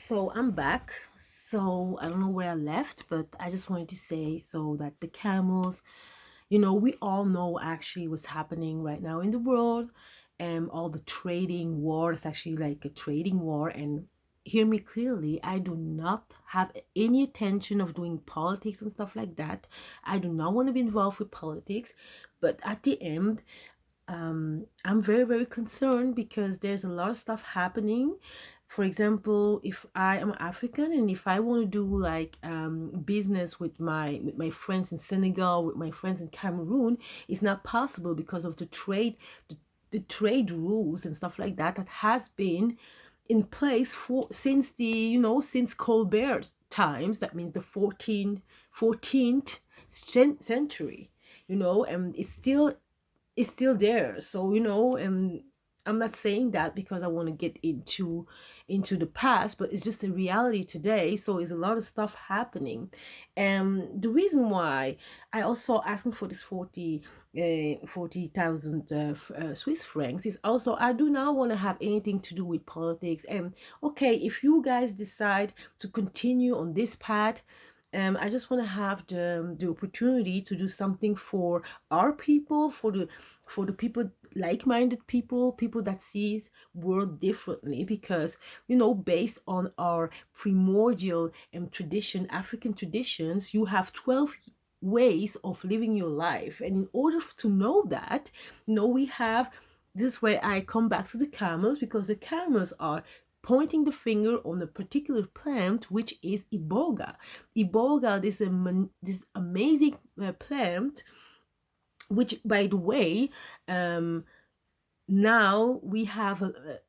So I'm back. So I don't know where I left, but I just wanted to say so that the camels, we all know actually what's happening right now in the world, and all the trading war is actually like a trading war. And hear me clearly, I do not have any intention of doing politics and stuff like that. I do not want to be involved with politics, but at the end, I'm very, very concerned because there's a lot of stuff happening. For example, if I am African and if I want to do like business with my friends in Senegal, with my friends in Cameroon, it's not possible because of the trade rules and stuff like that has been in place for since since Colbert's times. That means the 14th century, and it's still there. So, and I'm not saying that because I want to get into the past, but it's just a reality today. So it's a lot of stuff happening. And the reason why I also asking for this 40,000 Swiss francs is also I do not want to have anything to do with politics. And okay, if you guys decide to continue on this path, I just want to have the opportunity to do something for our people, for the people, like-minded people that sees world differently, because based on our primordial African traditions, you have 12 ways of living your life. And in order to know that, we have this is where I come back to the camels, because the camels are pointing the finger on a particular plant, which is iboga. Iboga is this amazing plant, which, by the way, now we have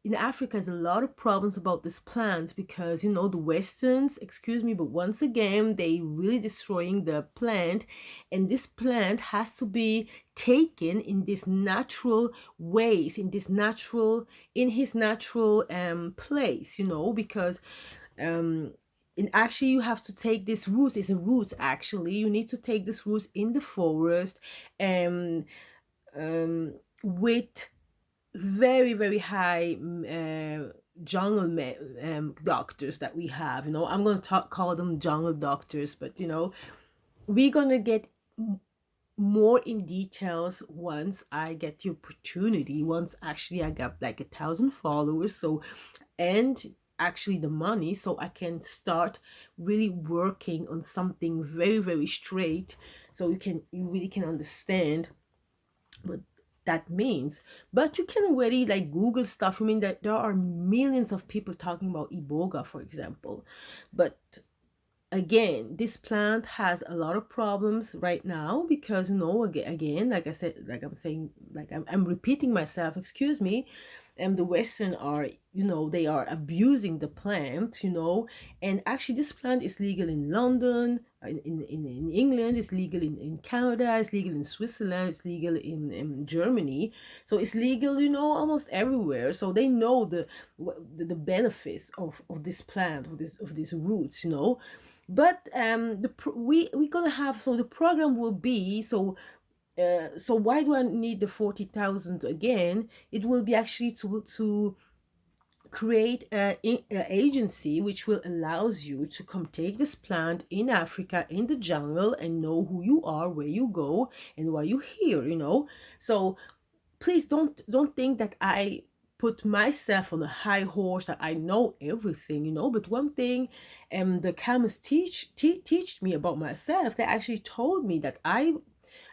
in Africa is a lot of problems about this plant, because the Westerns, excuse me, but once again they really destroying the plant, and this plant has to be taken in this natural ways, in his natural place, because and actually you have to take this roots. It's a roots, actually you need to take this roots in the forest, and with very, very high jungle doctors that we have. I'm going to call them jungle doctors, but we're going to get more in details once I get the opportunity, once actually I got like 1,000 followers, so, and actually the money, so I can start really working on something very, very straight, so you really can understand what that means. But you can already like Google stuff. I mean, that there are millions of people talking about iboga, for example. But again, this plant has a lot of problems right now, because again, like I said, like I'm saying, like I'm repeating myself, excuse me. And the Western are, they are abusing the plant, and actually this plant is legal in London, in England, it's legal in Canada, it's legal in Switzerland, it's legal in Germany. So it's legal, almost everywhere. So they know the benefits of this plant, of these roots, but we're gonna have, so the program will be, so why do I need the 40,000 again? It will be actually to create an agency which will allows you to come take this plant in Africa, in the jungle, and know who you are, where you go, and why you're here, So please don't think that I put myself on a high horse, that I know everything, but one thing the chemists teach me about myself, they actually told me that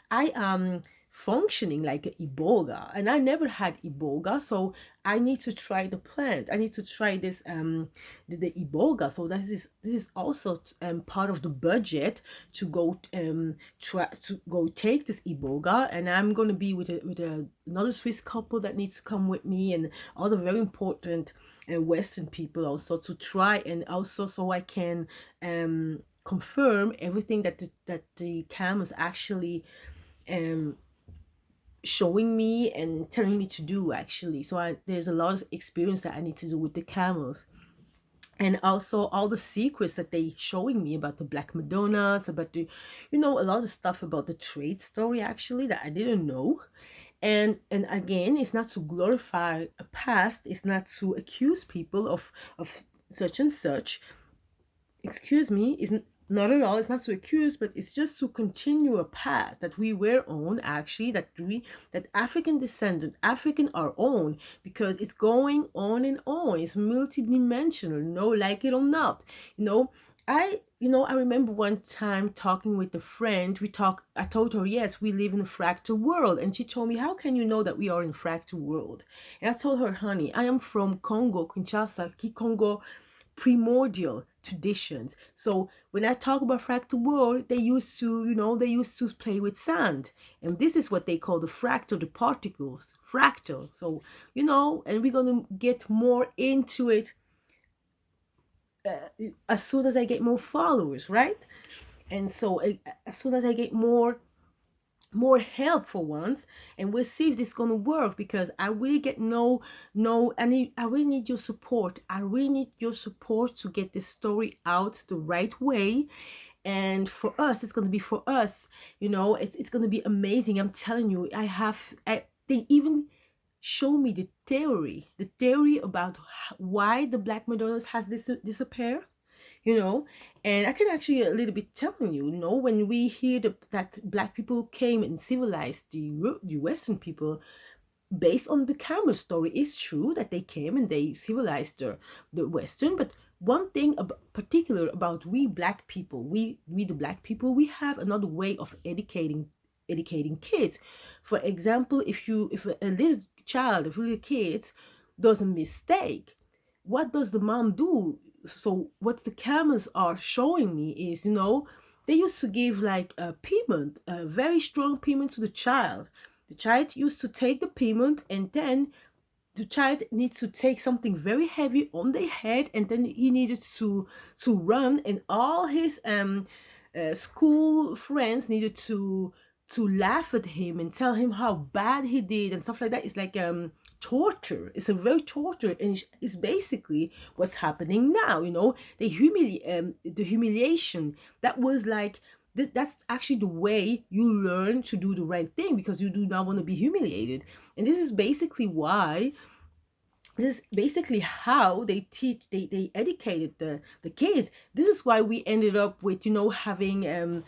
I am functioning like a iboga, and I never had iboga, so I need to try the plant. I need to try this the iboga. So this is also part of the budget to go try to go take this iboga, and I'm gonna be with another Swiss couple that needs to come with me, and other very important Western people also, to try, and also so I can confirm everything that the cameras actually showing me and telling me to do, actually. So there's a lot of experience that I need to do with the camels, and also all the secrets that they showing me about the Black Madonnas, about the a lot of stuff about the trade story, actually, that I didn't know. And again, it's not to glorify a past, it's not to accuse people of such and such, excuse me, is not at all, it's not to accuse, but it's just to continue a path that we were on, actually, that African descendant, African our own, because it's going on and on. It's multidimensional, like it or not. I remember one time talking with a friend. I told her, yes, we live in a fractal world. And she told me, how can you know that we are in a fractal world? And I told her, honey, I am from Congo, Kinshasa, Congo, primordial traditions. So when I talk about fractal world, they used to play with sand. And this is what they call the fractal, the particles, fractal. So, and we're going to get more into it as soon as I get more followers, right? And so as soon as I get more help for once, and we'll see if this is gonna work, because I really get I really need your support. I really need your support to get this story out the right way. And for us, it's gonna be for us, it's gonna be amazing. I'm telling you, they even show me the theory about why the Black Madonnas has disappeared, and I can actually a little bit telling you, when we hear that Black people came and civilized the Western people based on the camel story. It's true that they came and they civilized the Western, but one thing particular about we Black people, we the Black people, we have another way of educating kids. For example, if a little child, if little kids does a mistake, what does the mom do? So what the cameras are showing me is, they used to give like a payment, a very strong payment to the child. The child used to take the payment, and then the child needs to take something very heavy on their head, and then he needed to run, and all his school friends needed to laugh at him and tell him how bad he did and stuff like that. It's like torture. It's a very torture, and it's basically what's happening now. The humiliation that was like. That's actually the way you learn to do the right thing, because you do not want to be humiliated. And this is basically why, this is basically how they educated the kids. This is why we ended up with, having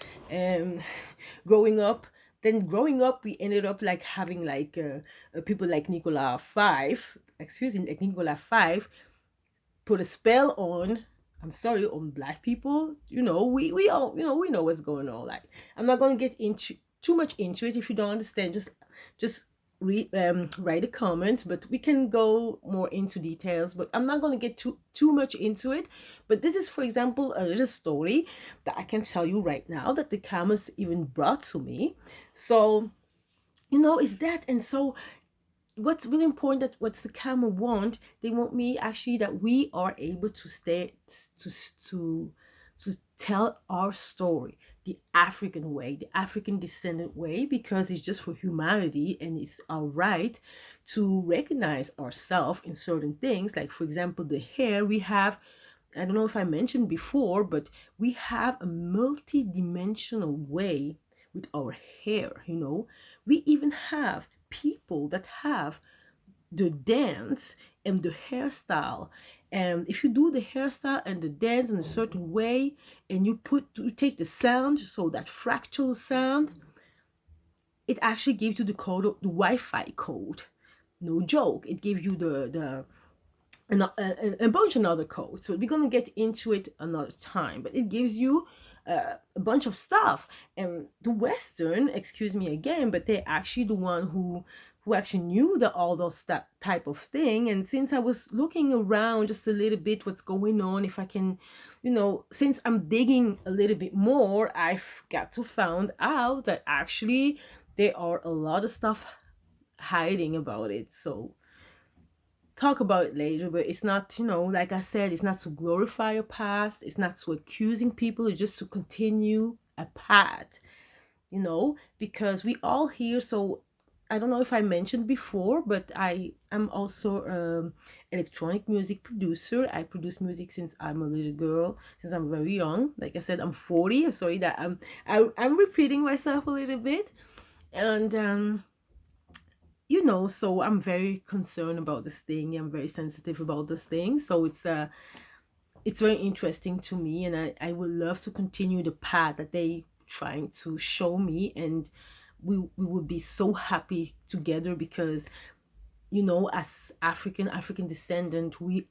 growing up. Then growing up, we ended up like having like people like Nicola 5, excuse me, like Nicola 5 put a spell on, I'm sorry, on Black people. We all, we know what's going on. Like, I'm not going to get into too much into it. If you don't understand, just read, write a comment, but we can go more into details. But I'm not going to get too much into it. But this is, for example, a little story that I can tell you right now that the cameras even brought to me. So, is that. And so what's really important, that what's the camera want, they want me actually that we are able to stay to tell our story the African way, the African descendant way, because it's just for humanity, and it's our right to recognize ourselves in certain things. Like, for example, the hair we have, I don't know if I mentioned before, but we have a multi-dimensional way with our hair. We even have people that have the dance and the hairstyle. And if you do the hairstyle and the dance in a certain way, and you take the sound, so that fractal sound, it actually gives you the code, the Wi-Fi code. No joke. It gives you a bunch of other codes. So we're going to get into it another time, but it gives you a bunch of stuff. And the Western, excuse me again, but they're actually the one who actually knew all those that type of thing. And since I was looking around just a little bit what's going on, if I can, since I'm digging a little bit more, I've got to find out that actually there are a lot of stuff hiding about it. So talk about it later, but it's not, like I said, it's not to glorify your past, it's not to accusing people, it's just to continue a path, because we all here. So I don't know if I mentioned before, but I'm also electronic music producer. I produce music since I'm a little girl, since I'm very young. Like I said, I'm 40. Sorry that I'm repeating myself a little bit, and so I'm very concerned about this thing. I'm very sensitive about this thing. So it's it's very interesting to me, and I would love to continue the path that they trying to show me, and we would be so happy together because, as African descendant, we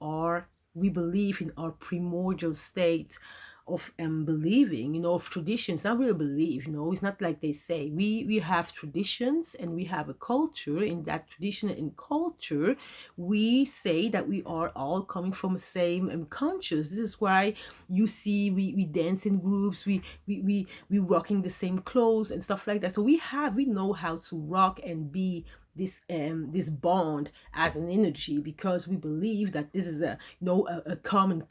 believe in our primordial state of believing, of traditions. Not really believe, it's not like they say. We have traditions and we have a culture. In that tradition and culture, we say that we are all coming from the same conscious. This is why you see we dance in groups, we rocking the same clothes and stuff like that. So we know how to rock and be this bond as an energy, because we believe that this is a common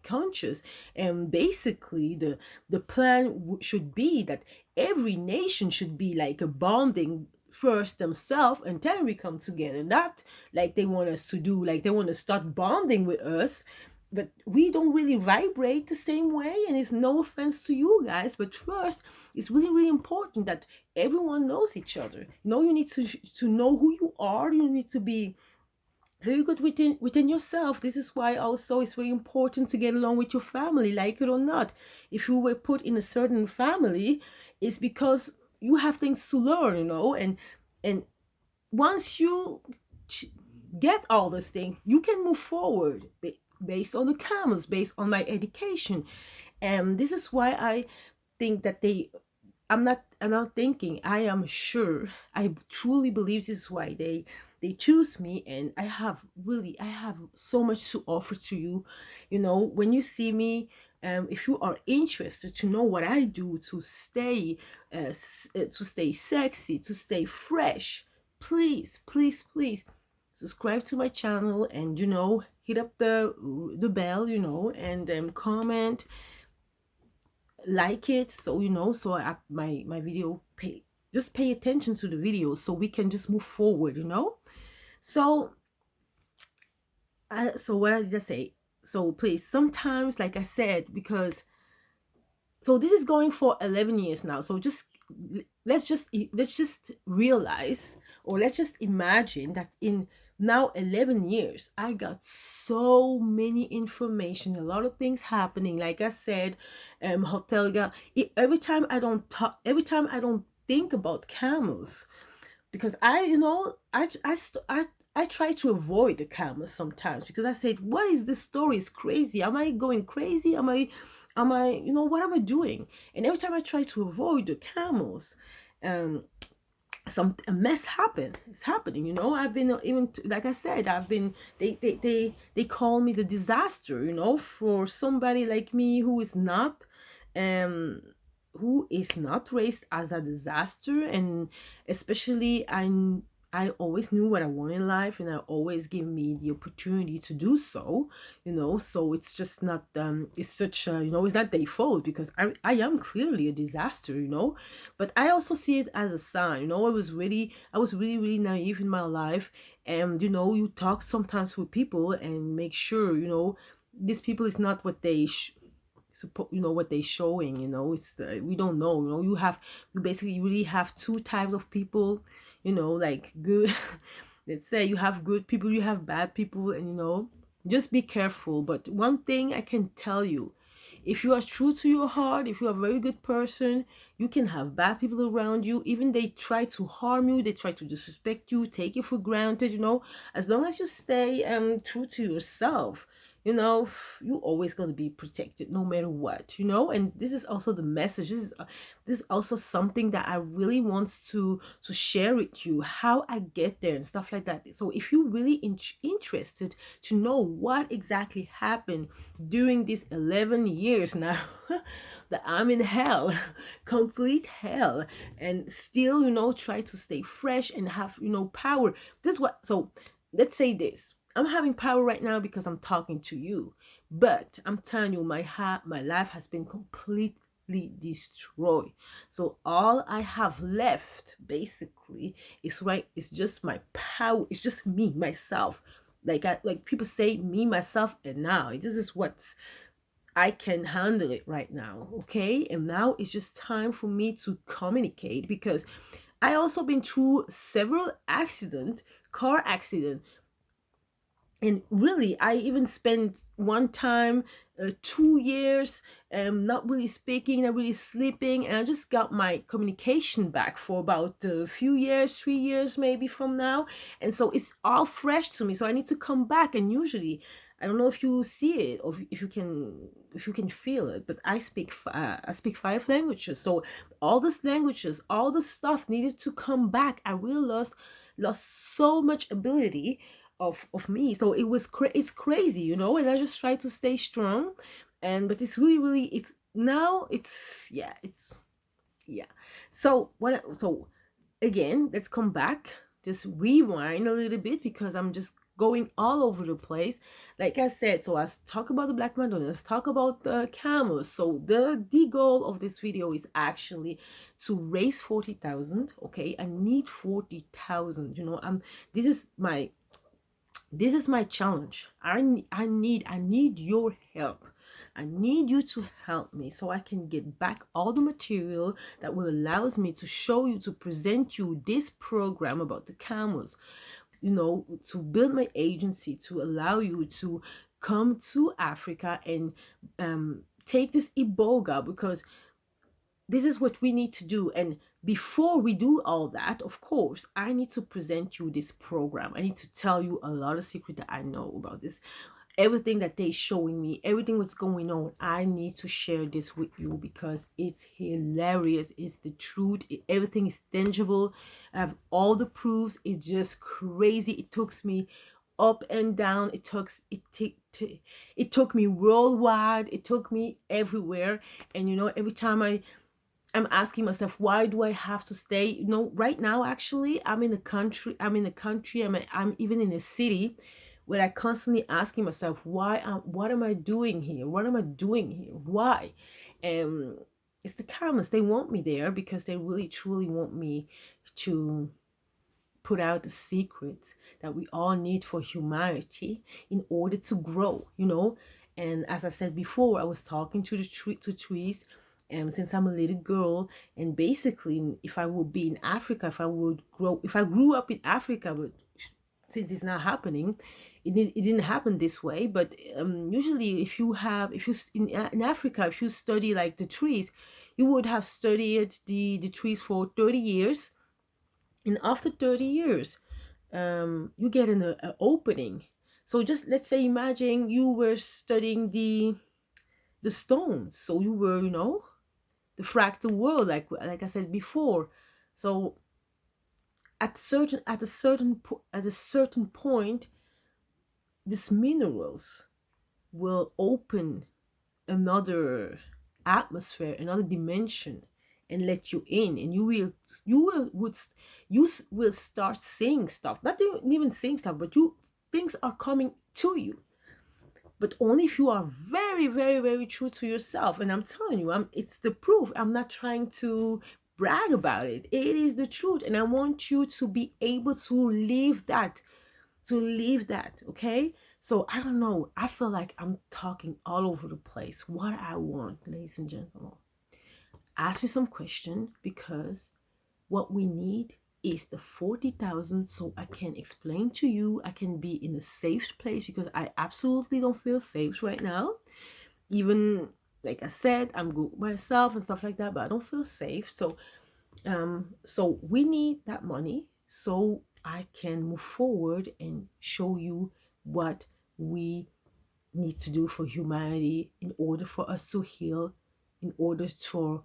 conscious. And basically the plan should be that every nation should be like a bonding first themselves, and then we come together. Not like they want us to do, like they want to start bonding with us, but we don't really vibrate the same way. And it's no offense to you guys, but first it's really really important that everyone knows each other. You need to know who you are. You need to be very good within yourself. This is why also it's very important to get along with your family, like it or not. If you were put in a certain family, it's because you have things to learn, and once you get all those things, you can move forward based on the camels, based on my education. And this is why I think that I'm not thinking, I am sure, I truly believe this is why they choose me. And I have so much to offer to you. When you see me, if you are interested to know what I do to stay sexy, to stay fresh, please, please, please subscribe to my channel, and hit up the bell, and comment, like it, so my video, pay attention to the video so we can just move forward. So so what I just say, so please, sometimes, like I said, because so this is going for 11 years now. So let's just realize, or let's just imagine that in now 11 years I got so many information, a lot of things happening. Like I said, hotel got every time I don't think about camels, because I try to avoid the cameras sometimes, because I said, what is this story? It's crazy. Am I going crazy? Am I what am I doing? And every time I try to avoid the camels, a mess happened. It's happening. I've been, even like I said, I've been, they call me the disaster, for somebody like me um who is not raised as a disaster. And especially I always knew what I want in life, and I always give me the opportunity to do so. So it's just not it's such it's not their fault, because I am clearly a disaster. But I also see it as a sign. I was really really naive in my life. And you talk sometimes with people and make sure these people is not what they what they showing. It's we don't know. You basically really have two types of people, like good let's say you have good people, you have bad people, and just be careful. But one thing I can tell you, if you are true to your heart, if you are a very good person, you can have bad people around you. Even they try to harm you, they try to disrespect you, take you for granted. As long as you stay true to yourself, you're always going to be protected no matter what. And this is also the message. This is also something that I really want to share with you, how I get there and stuff like that. So if you're really interested to know what exactly happened during these 11 years now that I'm in hell, complete hell, and still try to stay fresh and have power. This is what. So let's say this, I'm having power right now because I'm talking to you. But I'm telling you, my life has been completely destroyed. So all I have left basically is just my power. It's just me, myself. Like people say, me, myself, and now. This is what's I can handle it right now. Okay. And now it's just time for me to communicate, because I also been through several car accident. And really, I even spent one time 2 years not really speaking, not really sleeping, and I just got my communication back for about a few years, 3 years maybe from now. And so it's all fresh to me, so I need to come back. And usually, I don't know if you see it or if you can feel it, but I speak 5 languages. So all these languages, all the stuff needed to come back. I really lost so much ability of me. So it's crazy, you know. And I just try to stay strong, and but it's really it's now it's yeah it's yeah. So again, let's come back, just rewind a little bit, because I'm just going all over the place. Like I said, so let's talk about the Black Madonna, let's talk about the camels. So the goal of this video is actually to raise 40,000. Okay, I need 40,000, you know. This is my challenge. I need your help. I need you to help me so I can get back all the material that will allows me to show you, to present you this program about the camels, you know, to build my agency, to allow you to come to Africa and take this Iboga, because this is what we need to do. And before we do all that, of course, I need to present you this program. I need to tell you a lot of secret that I know about this, everything that they're showing me, everything what's going on. I need to share this with you because it's hilarious. It's the truth. Everything is tangible. I have all the proofs. It's just crazy. It took me up and down. It took me worldwide. It took me everywhere. And you know, every time I'm asking myself, why do I have to stay? You know, right now, actually, I'm in the country. I'm even in a city where I constantly asking myself, what am I doing here? What am I doing here? Why? And it's the comments. They want me there because they really, truly want me to put out the secrets that we all need for humanity in order to grow, you know. And as I said before, I was talking to to trees, and since I'm a little girl, and basically, if I would be in Africa, if I grew up in Africa, but since it's not happening, it didn't happen this way. But usually, in Africa, if you study like the trees, you would have studied the trees for 30 years, and after 30 years you get an opening. So just let's say, imagine you were studying the stones, so you were, you know, the fractal world, like I said before. So at a certain point, these minerals will open another atmosphere, another dimension, and let you in, and you will start seeing stuff, not even seeing stuff, but things are coming to you, but only if you are very, very, very true to yourself. And I'm telling you, it's the proof. I'm not trying to brag about it. It is the truth, and I want you to be able to live that, okay? So I don't know, I feel like I'm talking all over the place. What I want, ladies and gentlemen, ask me some question, because what we need is the 40,000, so I can explain to you. I can be in a safe place, because I absolutely don't feel safe right now. Even like I said, I'm good with myself and stuff like that, but I don't feel safe. So we need that money so I can move forward and show you what we need to do for humanity in order for us to heal, in order for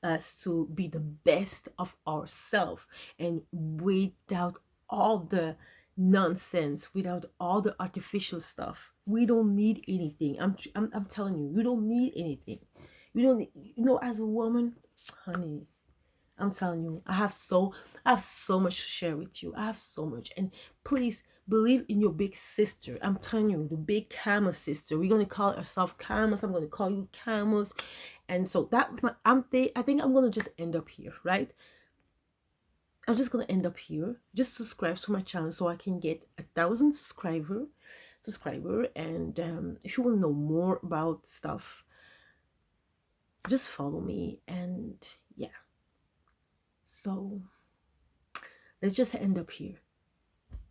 us to be the best of ourselves, and without all the nonsense, without all the artificial stuff. We don't need anything. I'm telling you, you don't need anything. You don't need, you know, as a woman, honey, I'm telling you, I have so much to share with you. I have so much. And please believe in your big sister. I'm telling you, the big camel sister. We're gonna call ourselves camels. I'm gonna call you camels. And so I think I'm gonna just end up here, right? I'm just gonna end up here. Just subscribe to my channel so I can get 1,000 subscriber. And if you want to know more about stuff, just follow me. And yeah, so let's just end up here.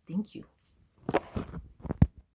Thank you.